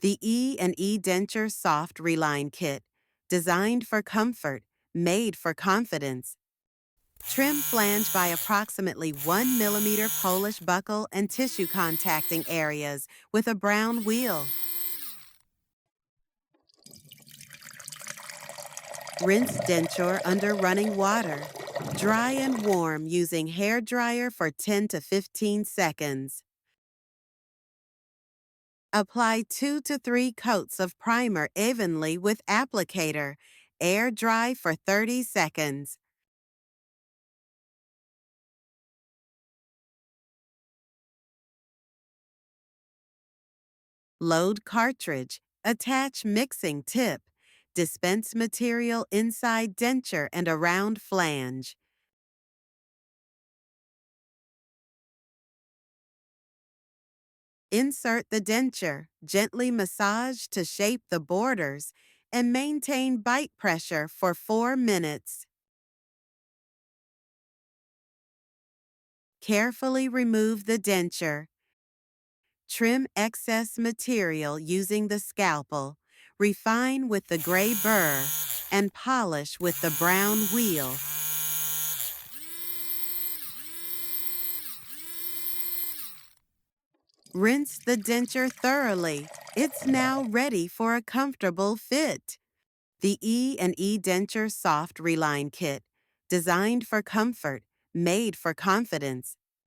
The E&E Denture Soft Reline Kit, designed for comfort, made for confidence. Trim flange by approximately 1 millimeter Polish buckle and tissue contacting areas with a brown wheel. Rinse denture under running water. Dry and warm using hair dryer for 10 to 15 seconds. Apply 2 to 3 coats of primer evenly with applicator. Air dry for 30 seconds. Load cartridge. Attach mixing tip. Dispense material inside denture and around flange. Insert the denture, gently massage to shape the borders, and maintain bite pressure for 4 minutes. Carefully remove the denture. Trim excess material using the scalpel. Refine with the gray burr, and polish with the brown wheel. Rinse the denture thoroughly. It's now ready for a comfortable fit. The E&E Denture Soft Reline Kit, designed for comfort, made for confidence.